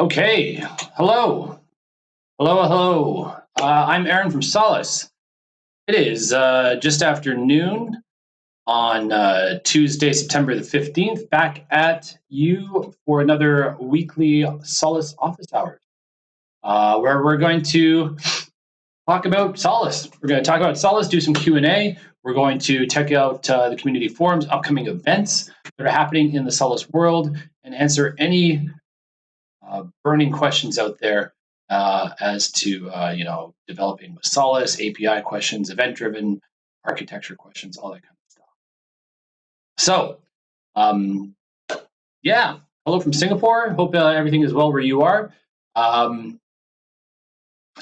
Okay, hello, hello. I'm Aaron from Solace. It is just after noon on Tuesday, September the 15th, back at you for another weekly Solace office hours, where we're going to talk about Solace. We're going to talk about Solace, do some Q&A. We're going to check out the community forums, upcoming events that are happening in the Solace world, and answer any burning questions out there as to developing with Solace, API questions, event-driven architecture questions, all that kind of stuff. So, yeah, hello from Singapore. Hope everything is well where you are. Sorry,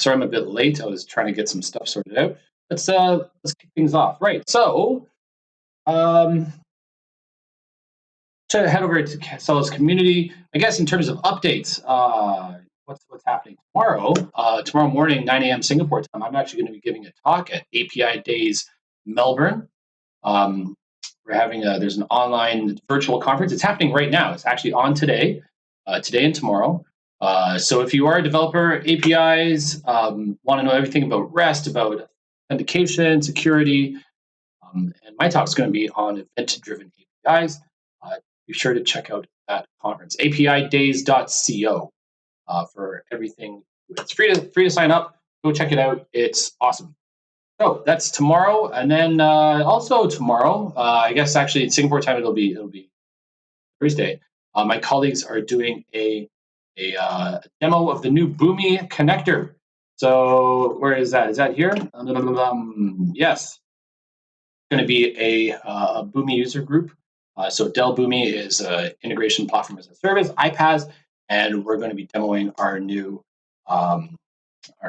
I'm a bit late. I was trying to get some stuff sorted out. Let's kick things off. Right. So, to head over to Solace community, I guess in terms of updates, what's happening tomorrow? Tomorrow morning, 9 a.m. Singapore time, I'm actually going to be giving a talk at API Days Melbourne. We're having there's an online virtual conference. It's happening right now. It's actually on today and tomorrow. So if you are a developer, APIs, want to know everything about REST, about authentication, security, and my talk is going to be on event-driven APIs. Be sure to check out that conference, apidays.co, for everything. It's free to sign up. Go check it out. It's awesome. So that's tomorrow, and then also tomorrow, I guess actually in Singapore time it'll be Thursday. My colleagues are doing a demo of the new Boomi connector. So where is that? Is that here? Yes, it's going to be a Boomi user group. So Dell Boomi is an integration platform as a service, iPaaS, and we're going to be demoing our new our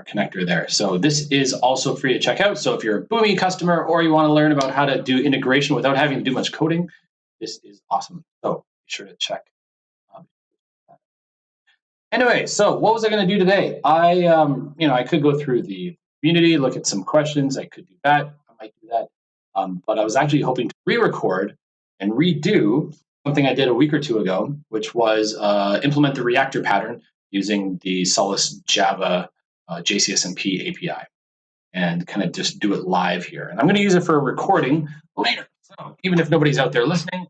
connector there. So this is also free to check out. So if you're a Boomi customer or you want to learn about how to do integration without having to do much coding, this is awesome. So be sure to check. Anyway, so what was I going to do today? I could go through the community, look at some questions. I could do that. I might do that. But I was actually hoping to re-record and redo something I did a week or two ago, which was implement the reactor pattern using the Solace Java JCSMP API, and kind of just do it live here. And I'm going to use it for a recording later. So even if nobody's out there listening,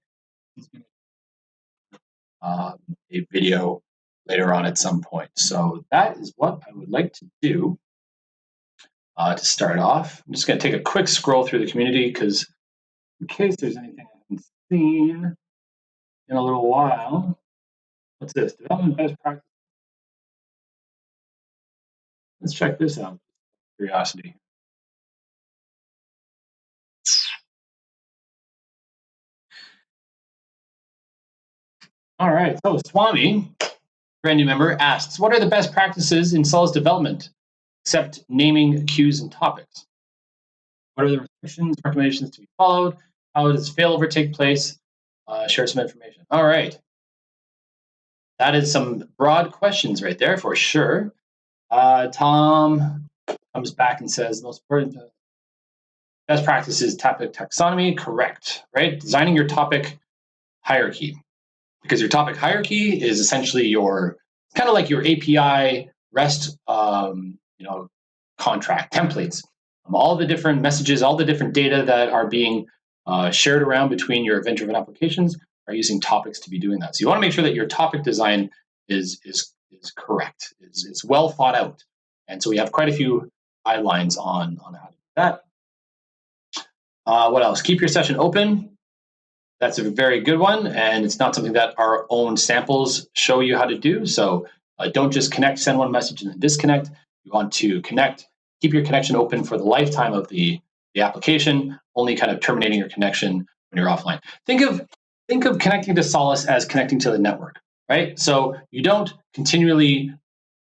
a video later on at some point. So that is what I would like to do to start off. I'm just going to take a quick scroll through the community because in case there's anything I haven't seen in a little while. What's this? Development best practice. Let's check this out. Curiosity. All right. So Swami, brand new member, asks, what are the best practices in Solace development, except naming queues and topics? What are the restrictions, recommendations to be followed? How does failover take place? Share some information. All right. That is some broad questions right there for sure. Tom comes back and says, most important best practice is topic taxonomy. Correct, right? Designing your topic hierarchy, because your topic hierarchy is essentially your kind of like your API REST, contract templates. All the different messages, all the different data that are being shared around between your event-driven applications are using topics to be doing that. So you want to make sure that your topic design is correct, is well thought out. And so we have quite a few guidelines on how to do that. What else? Keep your session open. That's a very good one, and it's not something that our own samples show you how to do. So don't just connect, send one message, and then disconnect. You want to connect, keep your connection open for the lifetime of the application, only kind of terminating your connection when you're offline. Think of connecting to Solace as connecting to the network, right? So you don't continually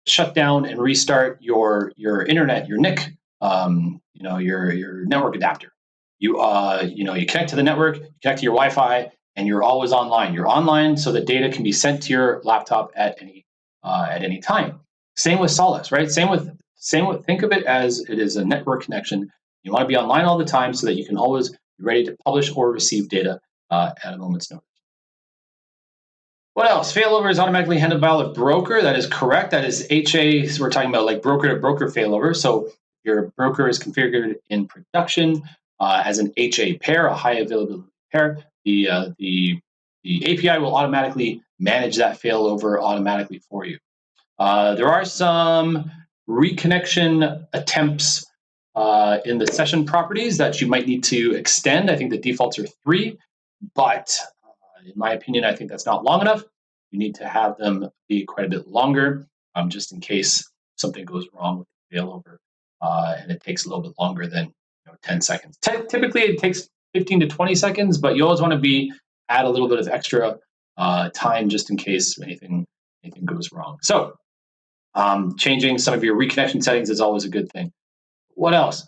shut down and restart your internet, your NIC, your network adapter. You connect to the network, you connect to your Wi-Fi, and you're always online. You're online so that data can be sent to your laptop at any time. Same with Solace, right? Same with think of it as it is a network connection. You want to be online all the time so that you can always be ready to publish or receive data at a moment's notice. What else? Failover is automatically handled by a broker. That is correct. That is HA. So we're talking about like broker to broker failover. So your broker is configured in production as an HA pair, a high availability pair. The API will automatically manage that failover automatically for you. There are some reconnection attempts in the session properties that you might need to extend. I think the defaults are 3, but in my opinion, I think that's not long enough. You need to have them be quite a bit longer, just in case something goes wrong with the failover, and it takes a little bit longer than 10 seconds. Typically, it takes 15 to 20 seconds, but you always want to add a little bit of extra time just in case anything goes wrong. So changing some of your reconnection settings is always a good thing. What else?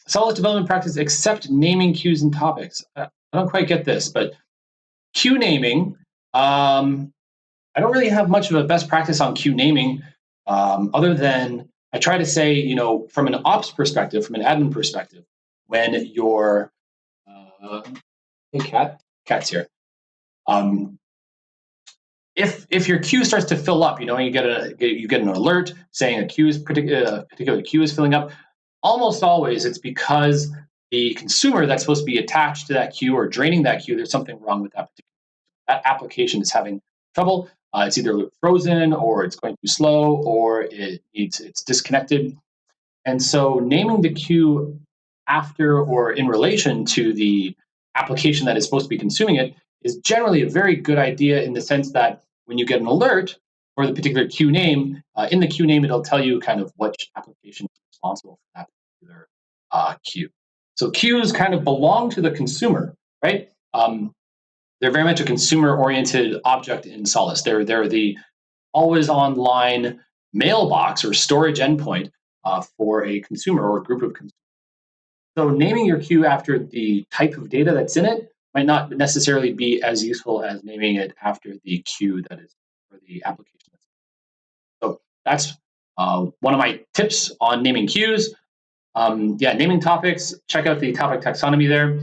Solace development practice accept naming queues and topics. I don't quite get this, but queue naming, I don't really have much of a best practice on queue naming, other than I try to say, from an ops perspective, from an admin perspective, when your hey cat's here. If your queue starts to fill up, you get an alert saying a particular queue is filling up. Almost always, it's because the consumer that's supposed to be attached to that queue or draining that queue, there's something wrong with that application is having trouble. It's either frozen or it's going too slow or it's disconnected. And so naming the queue after or in relation to the application that is supposed to be consuming it is generally a very good idea in the sense that when you get an alert for the particular queue name, in the queue name, it'll tell you kind of which application is responsible for that particular queue. So queues kind of belong to the consumer, right? They're very much a consumer-oriented object in Solace. They're the always online mailbox or storage endpoint for a consumer or a group of consumers. So naming your queue after the type of data that's in it might not necessarily be as useful as naming it after the queue that is for the application. So that's one of my tips on naming queues. Naming topics, check out the topic taxonomy there.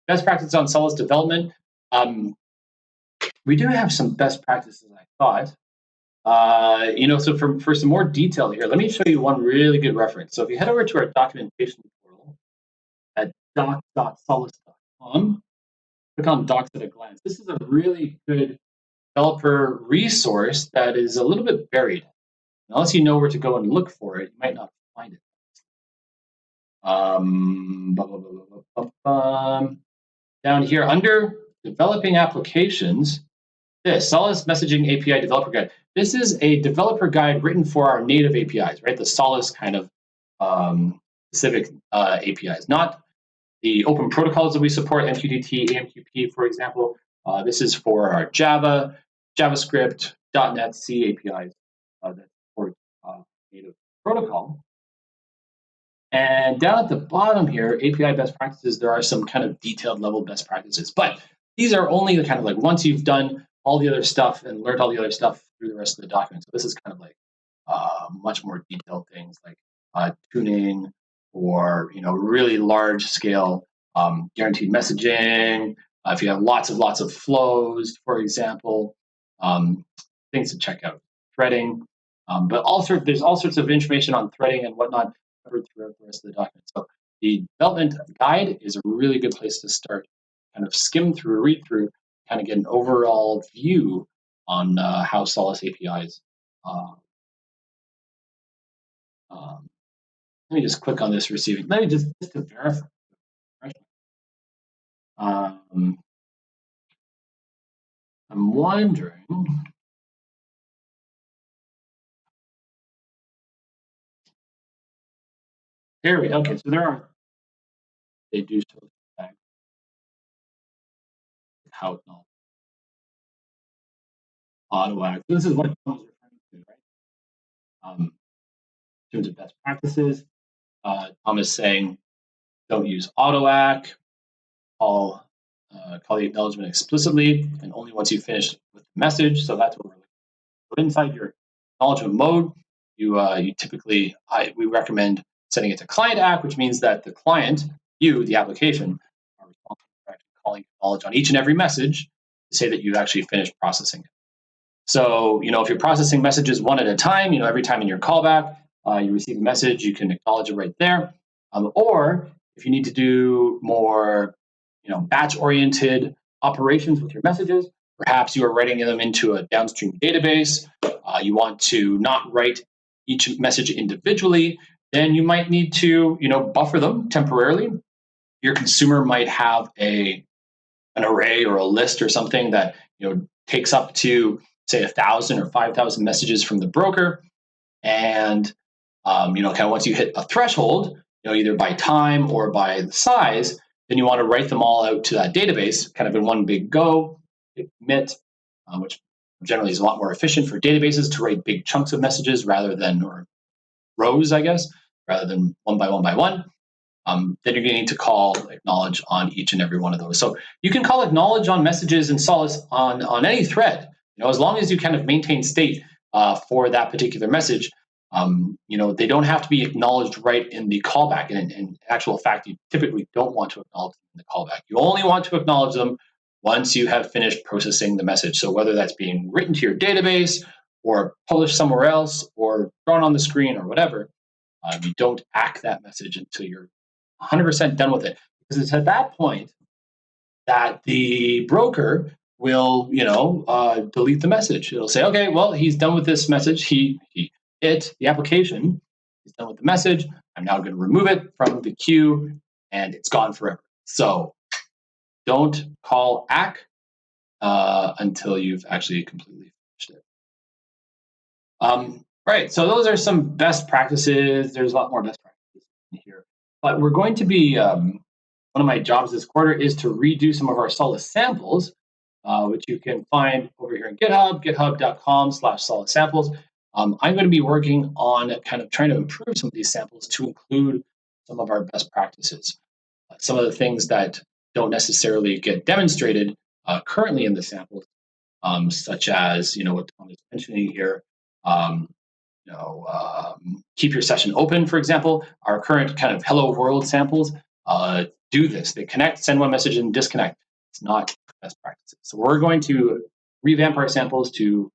Best practices on Solace development. We do have some best practices, I thought. So for some more detail here, let me show you one really good reference. So if you head over to our documentation portal at docs.solace.com, click on Docs at a Glance. This is a really good developer resource that is a little bit buried. Unless you know where to go and look for it, you might not find it. Down here under developing applications, this Solace Messaging API Developer Guide. This is a developer guide written for our native APIs, right? The Solace kind of specific APIs, not the open protocols that we support, MQTT, AMQP, for example. This is for our Java, JavaScript, .NET, C APIs that support native protocol. And down at the bottom here, API best practices, there are some kind of detailed level best practices. But these are only the kind of like once you've done all the other stuff and learned all the other stuff through the rest of the document. So this is kind of like much more detailed things like tuning or really large scale guaranteed messaging. If you have lots of flows, for example, things to check out. Threading, but there's all sorts of information on threading and whatnot covered throughout the rest of the document. So the development guide is a really good place to start, kind of skim through, read through, kind of get an overall view on how Solace APIs. Let me just click on this receiving. Let me just to verify. I'm wondering. Here we okay. So there are. They do so how auto act. This is what Tom was referring to, right? In terms of best practices, Tom is saying don't use auto act. Call the acknowledgement explicitly, and only once you finish with the message. So that's what we're looking for. So inside your acknowledgement mode, you typically we recommend setting it to client act, which means that the client, you, the application, are responsible for actually calling acknowledge on each and every message to say that you've actually finished processing it. So, if you're processing messages one at a time, every time in your callback, you receive a message, you can acknowledge it right there. Or if you need to do more, batch-oriented operations with your messages, perhaps you are writing them into a downstream database. You want to not write each message individually, then you might need to, buffer them temporarily. Your consumer might have an array or a list or something that takes up to say 1,000 or 5,000 messages from the broker, and kind of once you hit a threshold, either by time or by the size, then you want to write them all out to that database, kind of in one big go, commit, which generally is a lot more efficient for databases to write big chunks of messages rather than, or rows, I guess, rather than one by one by one. Then you're going to need to call acknowledge on each and every one of those. So you can call acknowledge on messages in Solace on any thread, as long as you kind of maintain state for that particular message. They don't have to be acknowledged right in the callback. And in actual fact, you typically don't want to acknowledge them in the callback. You only want to acknowledge them once you have finished processing the message. So whether that's being written to your database or published somewhere else or thrown on the screen or whatever, you don't act that message until you're 100% done with it, because it's at that point that the broker will, delete the message. It'll say, okay, well, he's done with this message. The application is done with the message. I'm now going to remove it from the queue, and it's gone forever. So don't call ACK until you've actually completely finished it. Right. So those are some best practices. There's a lot more best practices in here. But we're going to be, one of my jobs this quarter is to redo some of our Solace samples, which you can find over here in GitHub, github.com/Solace samples. I'm going to be working on kind of trying to improve some of these samples to include some of our best practices. Some of the things that don't necessarily get demonstrated currently in the samples, such as, what Tom is mentioning here, keep your session open, for example. Our current kind of hello world samples do this. They connect, send one message, and disconnect. It's not best practices. So we're going to revamp our samples to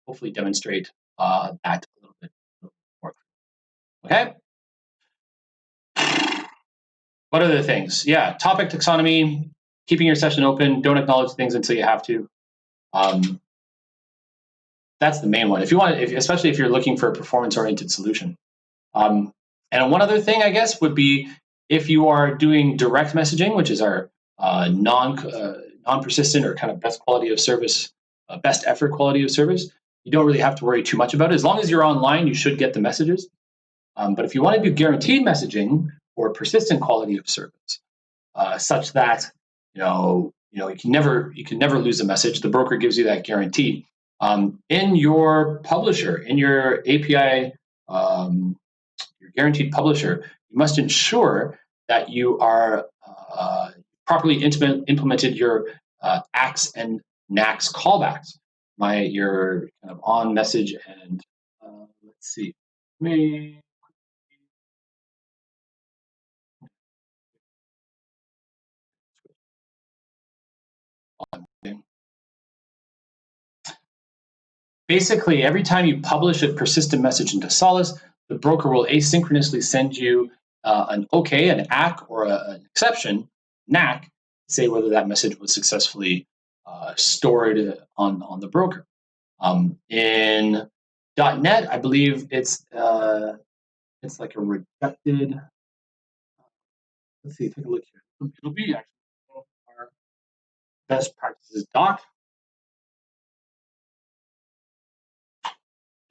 hopefully demonstrate that a little bit more. Okay? What are the things? Yeah, topic taxonomy, keeping your session open, don't acknowledge things until you have to. That's the main one. If you want, especially if you're looking for a performance-oriented solution. And one other thing, I guess, would be if you are doing direct messaging, which is our non-persistent or kind of best quality of service, best effort quality of service, you don't really have to worry too much about it. As long as you're online, you should get the messages. But if you want to do guaranteed messaging or persistent quality of service, such that you can never lose a message, the broker gives you that guarantee. In your publisher, in your API, your guaranteed publisher, you must ensure that you are properly implemented your ACKs and NACKs callbacks. Your kind of on message and let's see. Basically, every time you publish a persistent message into Solace, the broker will asynchronously send you an OK, an ACK, or an exception, NACK, to say whether that message was successfully stored on the broker. In .NET, I believe it's like a rejected. Let's see, take a look here. It'll be actually our best practices doc.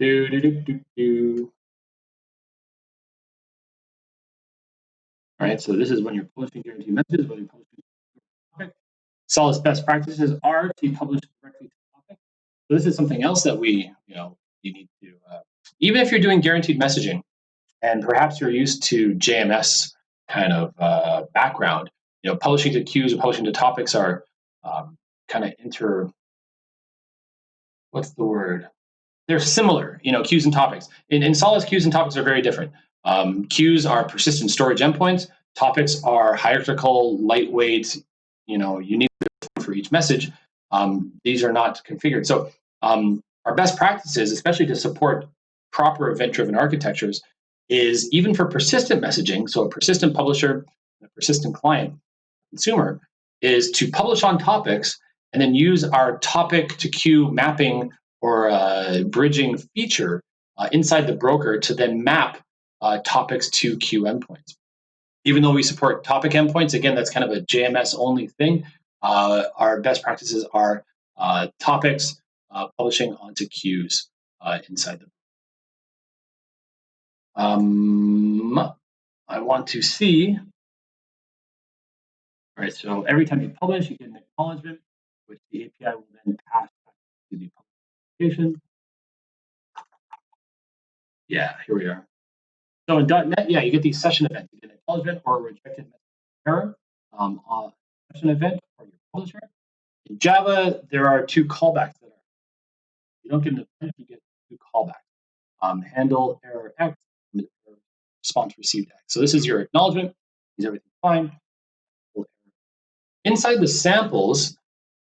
All right, so this is when you're posting guaranteed messages, when you're posting topic. Solace best practices are to publish directly to topic. So this is something else that you need to, even if you're doing guaranteed messaging, and perhaps you're used to JMS kind of background, publishing to queues or publishing to topics are kind of what's the word? They're similar, queues and topics. In Solace, queues and topics are very different. Queues are persistent storage endpoints. Topics are hierarchical, lightweight, unique for each message. these are not configured. So our best practices, especially to support proper event-driven architectures, is even for persistent messaging, so a persistent publisher, a persistent client, consumer, is to publish on topics and then use our topic to queue mapping or bridging feature inside the broker to then map topics to queue endpoints. Even though we support topic endpoints, again, that's kind of a JMS only thing. Our best practices are topics publishing onto queues inside them. I want to see. All right, so every time you publish, you get an acknowledgement, which the API will then pass back to the publication. Yeah, here we are. So in .NET, yeah, you get these session events. You get an acknowledgement or a rejected error on a session event for your publisher. In Java, there are two callbacks that are. You don't get an event, you get two callbacks. Handle error X, response received X. So this is your acknowledgement. Is everything fine? Inside the samples,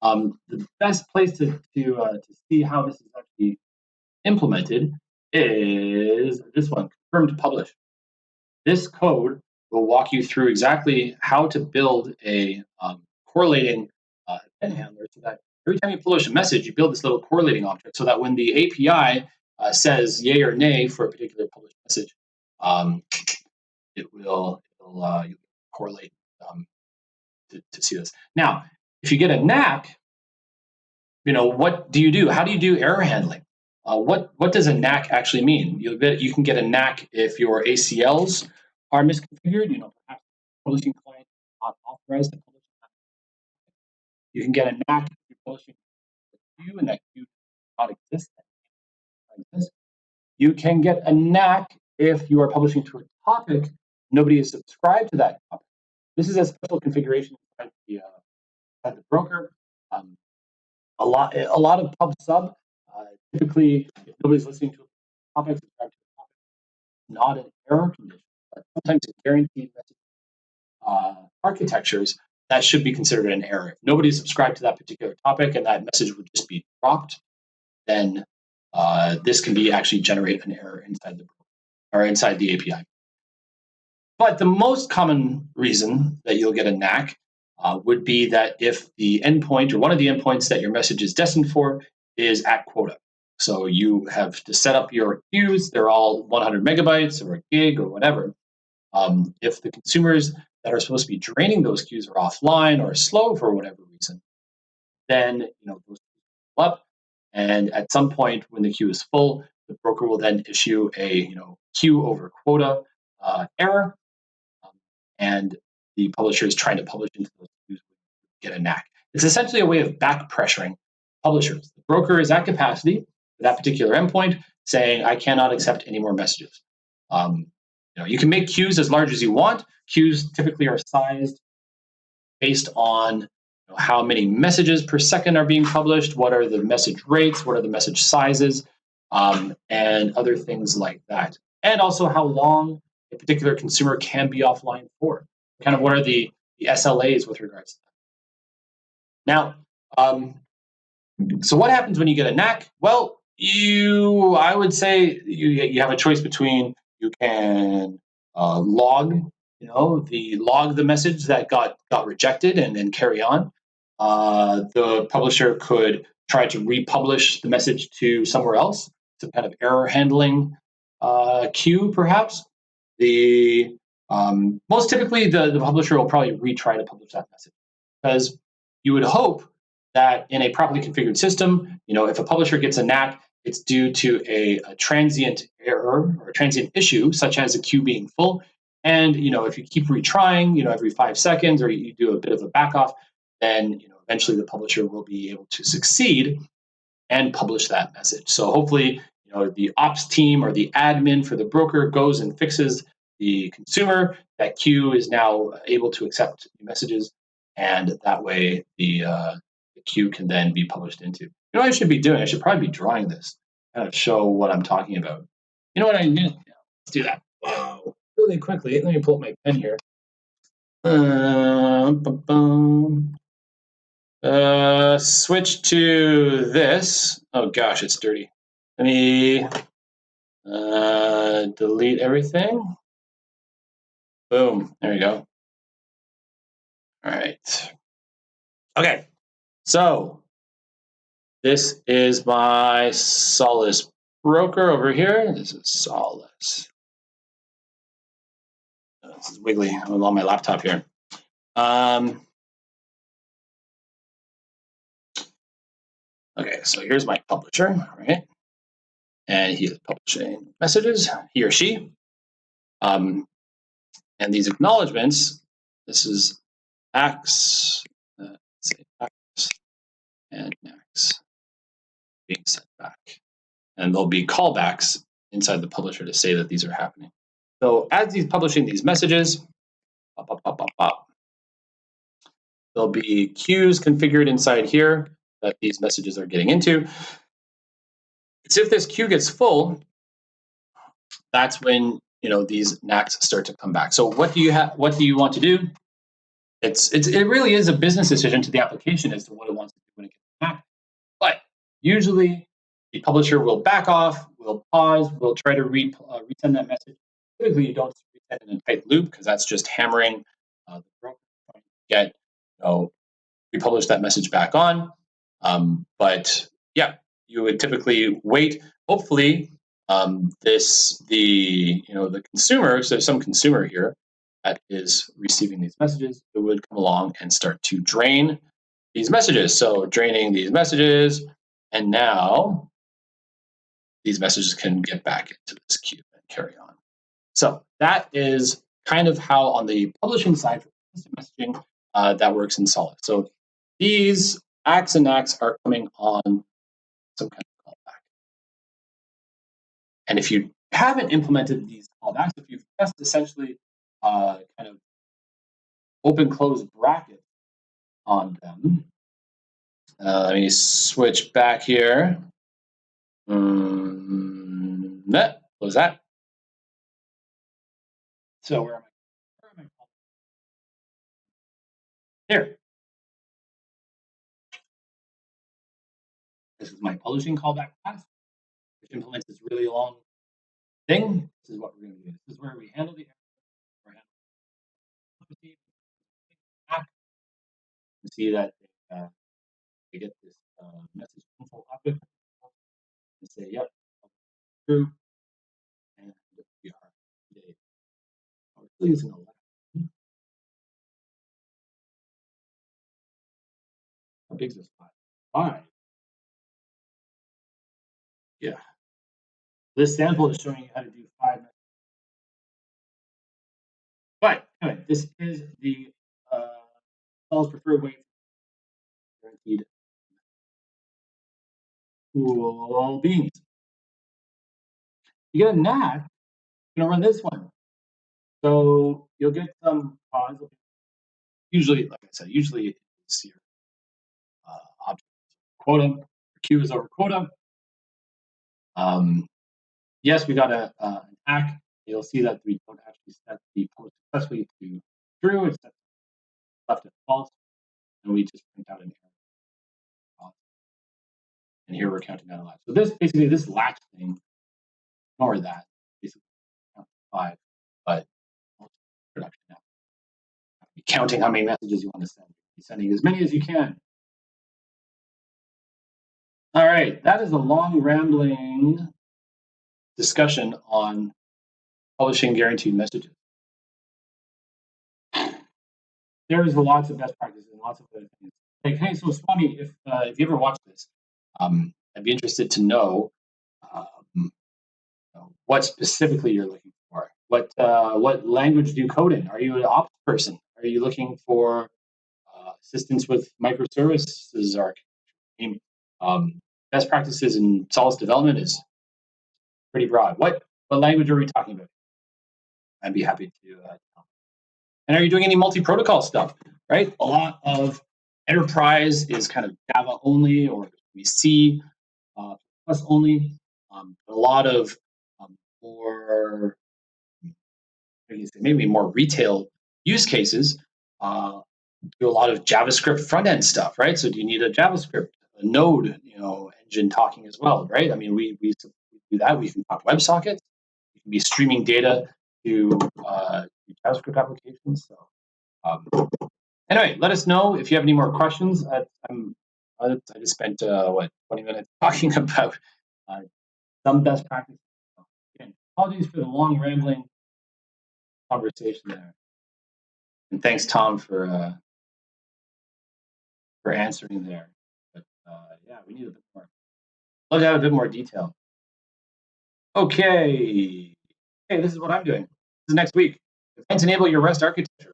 the best place to see how this is actually implemented is this one, confirm to publish. This code will walk you through exactly how to build a correlating event handler so that every time you publish a message, you build this little correlating object so that when the API says yay or nay for a particular published message, it will correlate to see this. Now, if you get a knack, what do you do? How do you do error handling? What does a knack actually mean? You can get a knack if your ACLs are misconfigured. Perhaps the publishing client is not authorized to publish. You can get a knack if you're publishing a queue and that queue does not exist. You can get a knack if you are publishing to a topic, nobody is subscribed to that topic. This is a special configuration inside the broker. A lot of pub sub. Typically, if nobody's listening to a topic, subscribe to a topic, not an error condition, but sometimes in guaranteed message architectures, that should be considered an error. If nobody subscribed to that particular topic and that message would just be dropped, then this can be actually generate an error inside the or inside the API. But the most common reason that you'll get a knack would be that if the endpoint or one of the endpoints that your message is destined for is at quota. So you have to set up your queues, they're all 100 megabytes or a gig or whatever. If the consumers that are supposed to be draining those queues are offline or slow for whatever reason, then those queues fill up. And at some point when the queue is full, the broker will then issue a queue over quota error, and the publisher is trying to publish into those queues get a knack. It's essentially a way of back pressuring publishers. The broker is at capacity for that particular endpoint, saying, I cannot accept any more messages. You can make queues as large as you want. Queues typically are sized based on how many messages per second are being published, what are the message rates, what are the message sizes, and other things like that. And also how long a particular consumer can be offline for. Kind of what are the SLAs with regards to that. Now, so what happens when you get a knack? Well, I would say you have a choice between you can log the message that got rejected and then carry on. The publisher could try to republish the message to somewhere else. It's a kind of error handling queue, perhaps. Most typically, the publisher will probably retry to publish that message because you would hope that in a properly configured system, if a publisher gets a knack, it's due to a transient error or a transient issue, such as a queue being full. And if you keep retrying, every 5 seconds, or you do a bit of a back off, then eventually the publisher will be able to succeed and publish that message. So hopefully, the ops team or the admin for the broker goes and fixes the consumer. That queue is now able to accept messages, and that way the queue can then be published into. What I should be doing? I should probably be drawing this, kind of show what I'm talking about. You know what I mean? Yeah, let's do that. Wow. Really quickly, let me pull up my pen here. Switch to this. Oh gosh, it's dirty. Let me delete everything. Boom. There you go. All right. Okay. So this is my Solace broker over here. This is Solace. This is wiggly. I'm on my laptop here. Okay, so here's my publisher, right? And he is publishing messages, he or she. And these acknowledgments, this is X, say X, and X being sent back. And there'll be callbacks inside the publisher to say that these are happening. So as he's publishing these messages, there'll be queues configured inside here that these messages are getting into. So if this queue gets full, that's when these NACs start to come back. So what do you want to do? It really is a business decision to the application as to what it wants to do when it gets back. But usually the publisher will back off, will pause, will try to resend that message. Typically, you don't resend in a tight loop because that's just hammering the broker trying to get republish that message back on. But yeah, you would typically wait. Hopefully, the consumer. So there's some consumer here that is receiving these messages. It would come along and start to drain these messages. So draining these messages, and now these messages can get back into this queue and carry on. So that is kind of how on the publishing side for instant messaging that works in Solace. So these ACKs and NACKs are coming on some kind of callback. And if you haven't implemented these callbacks, if you've just essentially kind of open close brackets on them, let me switch back here. Close that. So where am I? Here. This is my publishing callback class, which implements this really long thing. This is what we're going to do. This is where we handle the error. You see that they get this message info object and say, yep, true. And we are today. Using a line. How big is this file? 5. Yeah. This sample is showing you how to do 5. But anyway, this is the Solace preferred way guaranteed cool beans. You get a NAT, you're gonna run this one. So you'll get some pause. Usually, like I said, it's your object quota, queue is over quota. Yes, we got an ACK. You'll see that we don't actually set the post successfully to true. It's set left at false, and we just print out an error. And here we're counting that a lot. So this latch thing, ignore that. Basically, count 5, but production now. Be counting how many messages you want to send. Be sending as many as you can. All right, that is a long, rambling discussion on publishing guaranteed messages. There's lots of best practices and lots of other things. Like, hey, so Swami, if you ever watch this, I'd be interested to know what specifically you're looking for. What language do you code in? Are you an ops person? Are you looking for assistance with microservices architecture? Best practices in Solace development is pretty broad. What language are we talking about? I'd be happy to tell. And are you doing any multi-protocol stuff? Right, a lot of enterprise is kind of Java only, or C plus only. A lot of more, maybe more retail use cases do a lot of JavaScript front end stuff, right? So do you need a JavaScript, a Node, engine talking as well, right? I mean, we do that. We can talk WebSockets. We can be streaming data to JavaScript applications. So anyway, let us know if you have any more questions. I just spent 20 minutes talking about some best practices. Again, apologies for the long rambling conversation there, and thanks Tom for answering there. But yeah, we need a bit more. Love to have a bit more detail. Okay. Hey, this is what I'm doing. This is next week. Defense enable your REST architecture.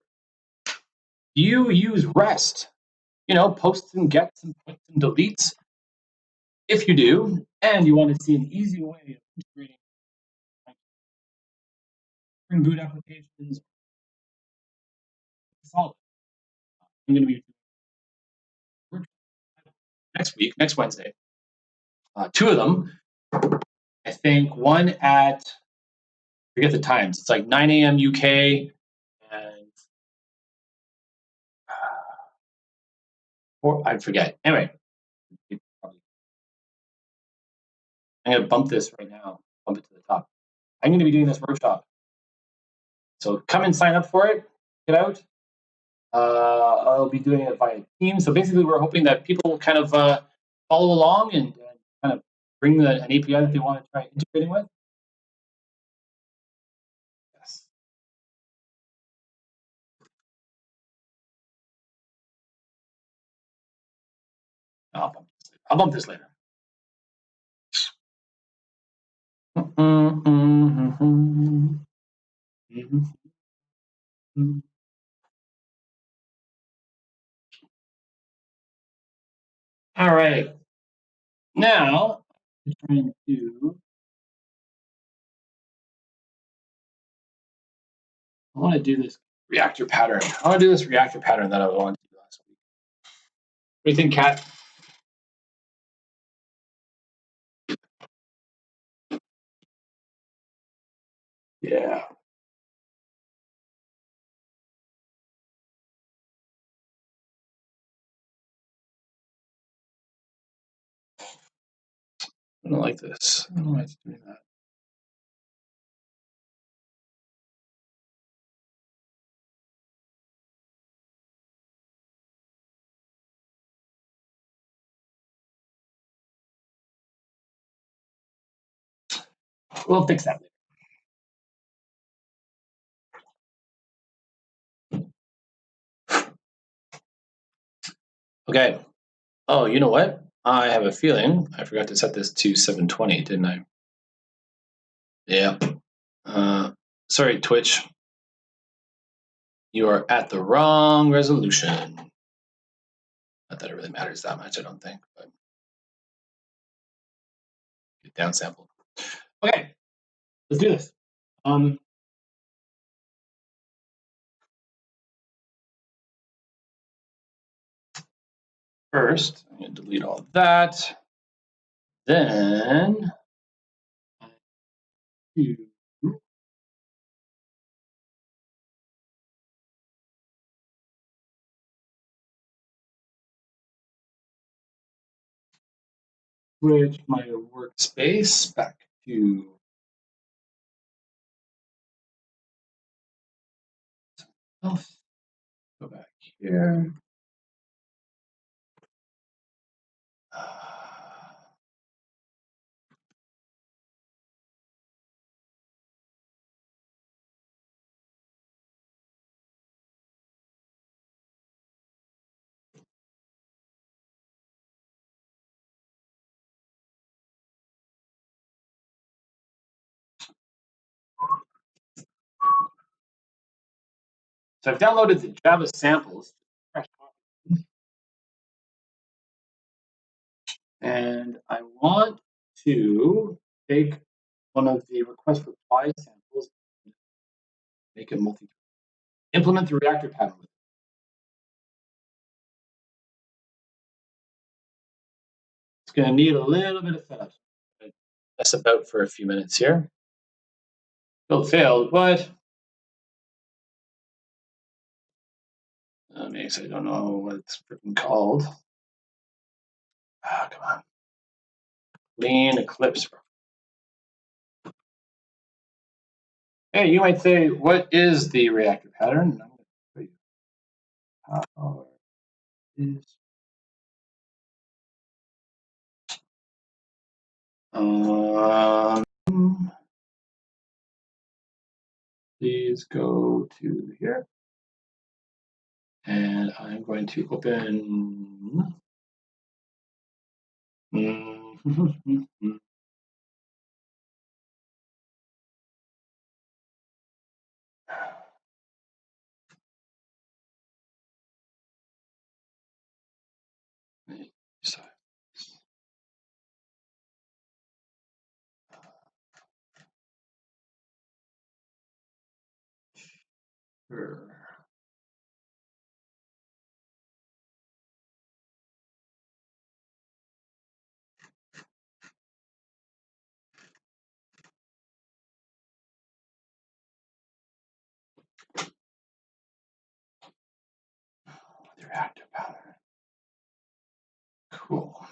Do you use REST? Posts and gets and puts and deletes. If you do, and you want to see an easy way of integrating Spring Boot applications, Solace. I'm going to be next week, next Wednesday. Two of them. I think one at, I forget the times. It's like 9 a.m. UK and I forget. Anyway, I'm going to bump this right now, bump it to the top. I'm going to be doing this workshop. So come and sign up for it. Get out. I'll be doing it via Teams. So basically, we're hoping that people will kind of follow along and kind of bring an API that they want to try integrating with. Yes. I'll bump this later. All right. Now, I'm trying to. I want to do this reactor pattern. I want to do this reactor pattern that I wanted to do last week. What do you think, Kat? Yeah. I don't like this. I don't know why it's doing that. We'll fix that later. Okay. Oh, you know what? I have a feeling I forgot to set this to 720, didn't I? Yeah. Sorry, Twitch. You are at the wrong resolution. Not that it really matters that much, I don't think, but get downsampled. Okay, let's do this. First, I'm going to delete all of that. Then, switch my workspace back to go back here. So I've downloaded the Java samples, and I want to take one of the request reply samples, make it implement the reactor pattern with it. It's going to need a little bit of setup. Mess about for a few minutes here. Build failed, but makes I don't know what it's freaking called. Ah, come on. Lean eclipse. Hey, you might say, what is the reactive pattern? I'm going to show you how it is. Please go to here. And I'm going to open. Sure. The reactive pattern. Cool.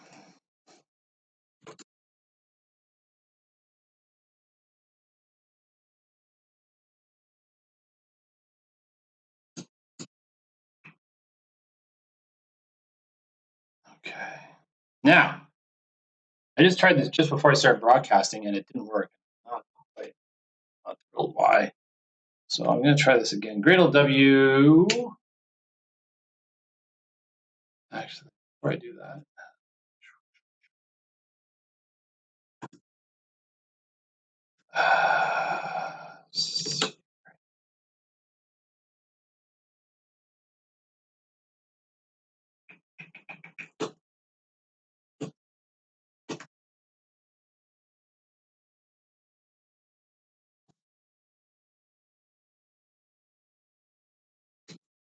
Okay. Now, I just tried this just before I started broadcasting, and it didn't work. Not thrilled why. So I'm going to try this again. Gradle W. Actually, before I do that,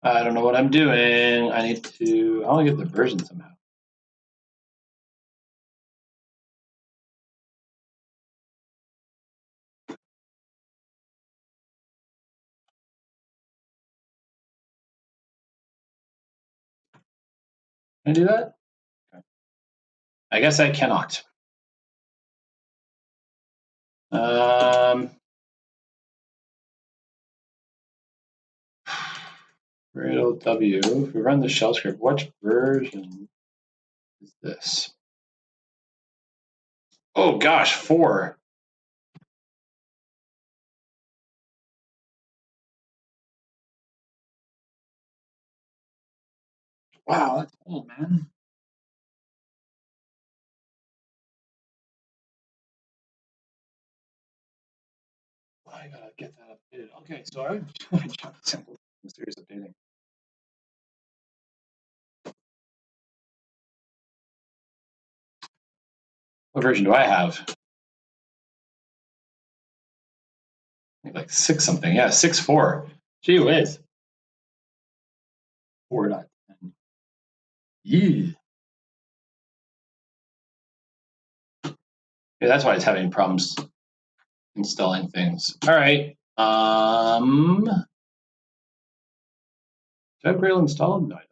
I don't know what I'm doing. I want to get the version somehow. Can I do that? Okay. I guess I cannot. Gradle W. If we run the shell script, what version is this? Oh gosh, 4. Wow, that's old, man. I gotta get that updated. Okay, so I would jump sample series updating. What version do I have? Like 6 something. Yeah, 6.4. Gee whiz. 4.10. Yeah. Yeah, that's why it's having problems installing things. All right. Do I have Gradle installed? No, I don't.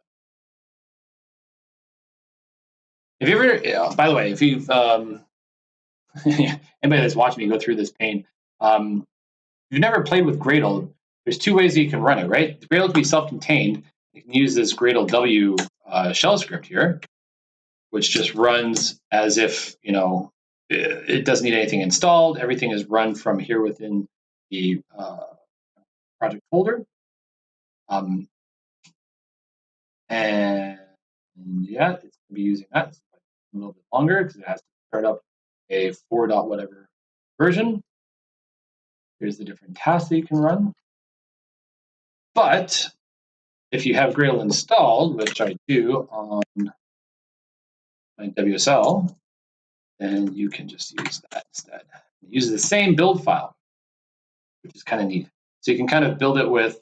Have you ever, by the way, if you've, anybody that's watching me go through this pain, if you've never played with Gradle, there's 2 ways that you can run it, right? Gradle can be self-contained. You can use this Gradle W shell script here, which just runs as if, it doesn't need anything installed. Everything is run from here within the project folder. And yeah, it's going to be using that. It's a little bit longer because it has to start up a 4. Whatever version. Here's the different tasks that you can run. But if you have Gradle installed, which I do on my WSL, then you can just use that instead. Use the same build file, which is kind of neat. So you can kind of build it with,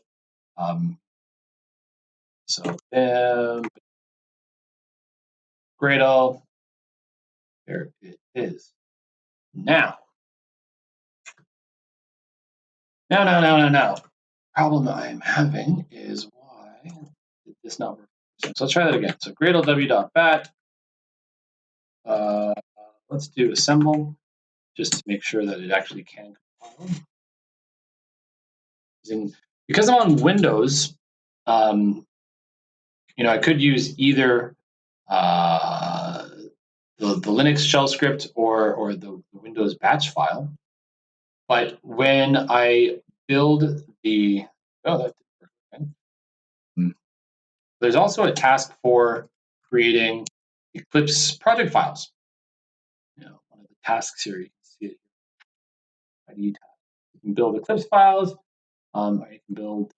Gradle, there it is. Now. Problem that I'm having is why did this not work? So let's try that again. So gradlew.bat. Let's do assemble just to make sure that it actually can compile. Because I'm on Windows, I could use either the Linux shell script or the Windows batch file. But when I build there's also a task for creating Eclipse project files. One of the tasks here, you can see it here. You can build Eclipse files, or you can build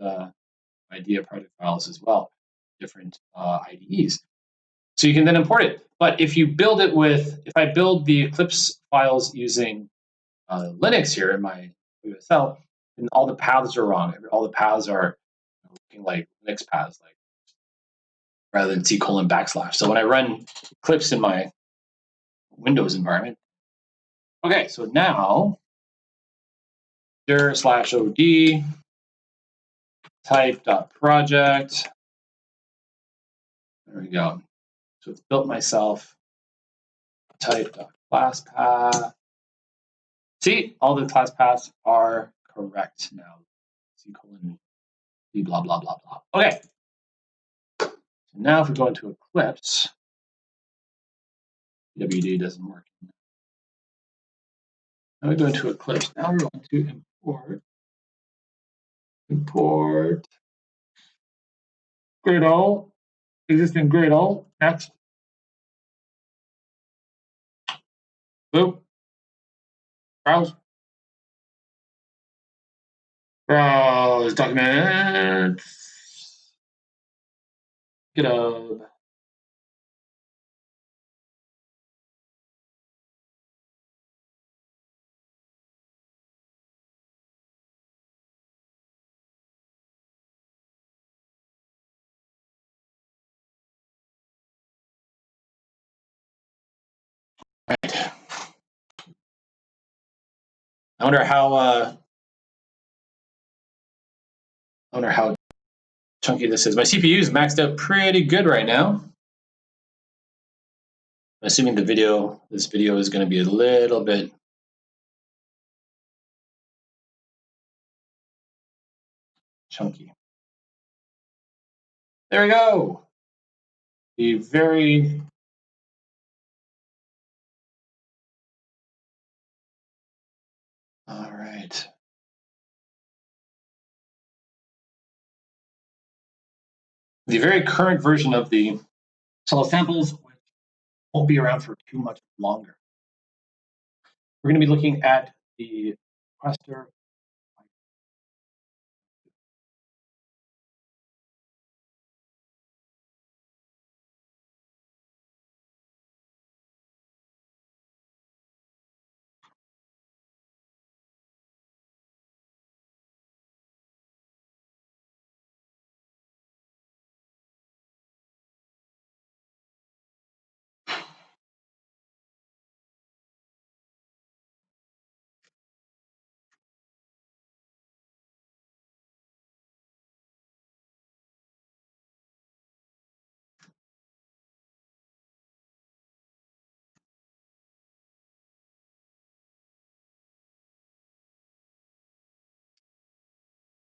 IDEA project files as well, different IDEs. So you can then import it. But if I build the Eclipse files using Linux here in my USL, then all the paths are wrong. All the paths are looking like Linux paths, like rather than C:\\. So when I run Eclipse in my Windows environment, okay, so now dir/od type.project. There we go. So it's built myself type.class path. See, all the class paths are correct now. C:\, blah, blah, blah, blah. Okay. So now if we go into Eclipse, WD doesn't work. Now we go into Eclipse. Now we're going to import Gradle, existing Gradle. Next. Boop. Browse. Browse documents. GitHub. Right. I wonder how chunky this is. My CPU is maxed out pretty good right now. I'm assuming this video is going to be a little bit chunky. There we go. All right. The very current version of the Solace samples won't be around for too much longer. We're going to be looking at the requester.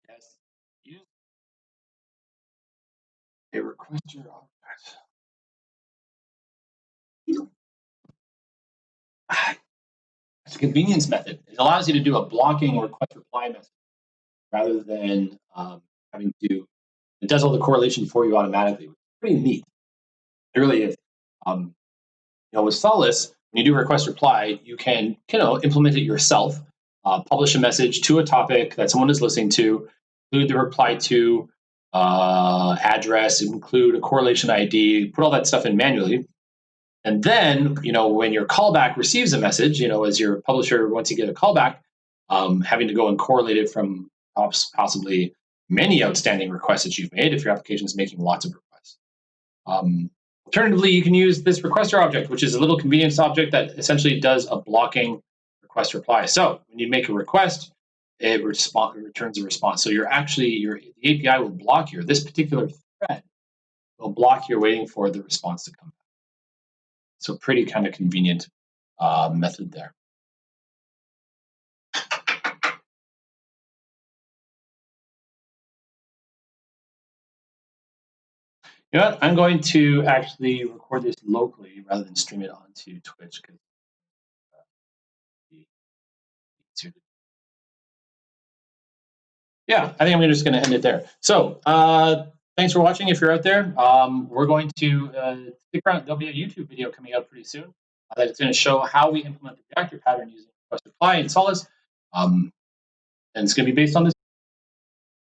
Yes. Use a requester object. It's a convenience method. It allows you to do a blocking request reply method rather than having to. It does all the correlation for you automatically, which is pretty neat. It really is. With Solace, when you do request reply, you can implement it yourself. Publish a message to a topic that someone is listening to, include the reply to address, include a correlation ID, put all that stuff in manually. And then, when your callback receives a message, as your publisher, once you get a callback, having to go and correlate it from possibly many outstanding requests that you've made if your application is making lots of requests. Alternatively, you can use this requester object, which is a little convenience object that essentially does a blocking request reply. So when you make a request, it returns a response. So the API will block this particular thread block you're waiting for the response to come back. So pretty kind of convenient method there. You know what? I'm going to actually record this locally rather than stream it onto Twitch because yeah, I think I'm just going to end it there. So thanks for watching. If you're out there, we're going to stick around. There'll be a YouTube video coming out pretty soon that's going to show how we implement the reactor pattern using request reply in Solace. And it's going to be based on this